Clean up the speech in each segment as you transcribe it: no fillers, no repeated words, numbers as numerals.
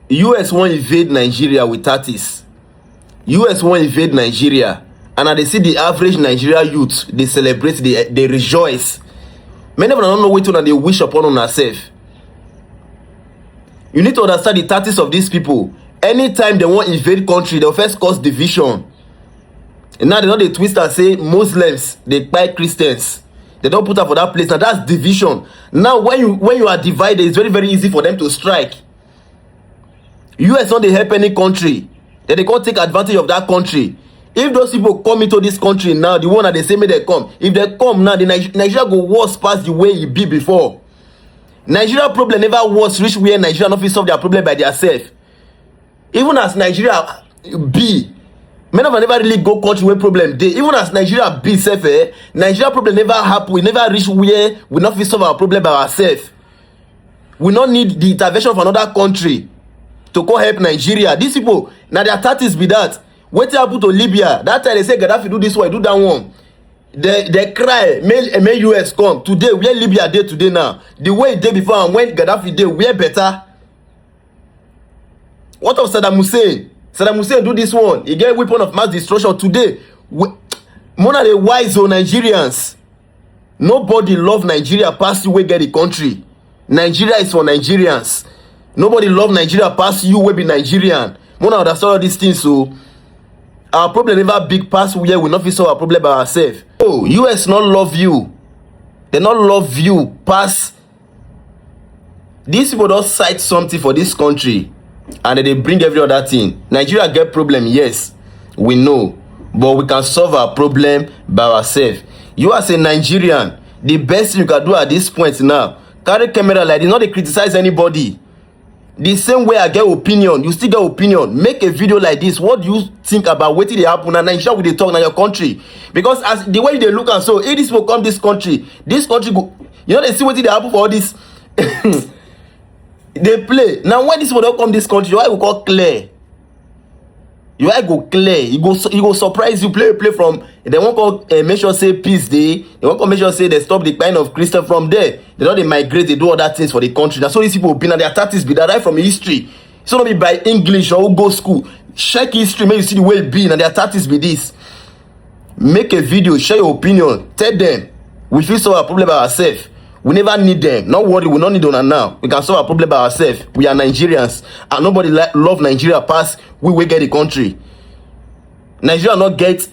US won't invade Nigeria with tactics. US won't invade Nigeria. And they see the average Nigeria youth, they celebrate, they rejoice. Many of them don't know what to they wish upon on ourselves. You need to understand the tactics of these people. Anytime they want invade country, they'll first cause division. And now they know they twist and say Muslims, they buy Christians. They don't put up for that place. Now that's division. Now when you are divided, it's very, very easy for them to strike. US don't they help any country. Then they can't take advantage of that country. If those people come into this country now, the one that they say may they come. If they come now, the Nigeria go worse past the way it be before. Nigeria problem never was reach where Nigeria not fit solve their problem by themselves. Even as Nigeria be, many of them never really go country where problem dey. Even as Nigeria be self, Nigeria problem never happen. We never reach where we not fit solve our problem by ourselves. We not need the intervention of another country to go help Nigeria. These people, now their tactics be that. What happened to Libya? That time they say Gaddafi do this one, do that one. They cry, may US come. Today, where Libya dey today now? The way it dey before and when Gaddafi dey, where better? What of Saddam Hussein? Saddam Hussein do this one. He get weapon of mass destruction. Today, one of the wise Nigerians. Nobody love Nigeria past you wey get the country. Nigeria is for Nigerians. Nobody love Nigeria past you wey be Nigerian. One of understand all these things, so our problem never big past where we not fit solve our problem by ourselves. Oh, US not love you. They not love you past. These people don't cite something for this country and they bring every other thing. Nigeria get problem, yes, we know, but we can solve our problem by ourselves. You as a Nigerian, the best thing you can do at this point now, carry camera like this, not to criticize anybody. The same way I get opinion, you still get opinion. Make a video like this. What do you think about what they happen and Nigeria will they talk in your country? Because as the way they look and so, if this will come this country go, you know they see what they happen for all this. They play. Now when this will not come this country, your eye will go clear. Your eye go clear. It go surprise you. Play from. They won't go make sure say peace day. They won't go make sure say they stop the kind of Christian from there. They don't they migrate. They do other things for the country. That's all these people been and their tactics be that right from history. So not be by English or go school. Check history. Make you see the way it be and their tactics be this. Make a video. Share your opinion. Tell them we feel solve our problem by ourselves. We never need them. Not worry, we don't need them now. We can solve our problem by ourselves. We are Nigerians. And nobody love Nigeria past we will get the country. Nigeria not get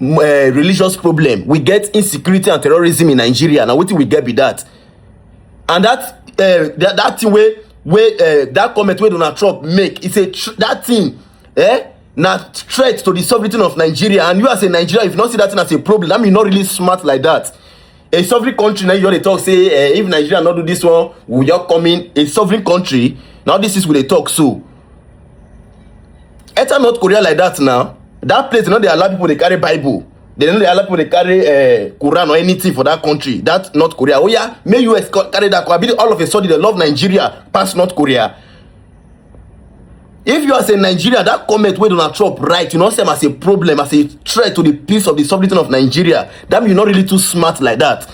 religious problem. We get insecurity and terrorism in Nigeria. Now what we get be that. And that thing where that comment where Donald Trump make, it's that thing, now threat to the sovereignty of Nigeria. And you as a Nigeria, if you not see that thing as a problem, that mean not really smart like that. A sovereign country now you they talk say if Nigeria not do this one, we just come in. A sovereign country now this is where they talk so. Enter North Korea like that now. That place you know they allow people they carry Bible. They don't allow people they carry Quran or anything for that country. That North Korea. Oh yeah, may US carry that. All of a sudden they love Nigeria past North Korea. If you as a Nigeria, that comment where Donald Trump write, you know, as a problem, as a threat to the peace of the sovereignty of Nigeria, that means you're not really too smart like that.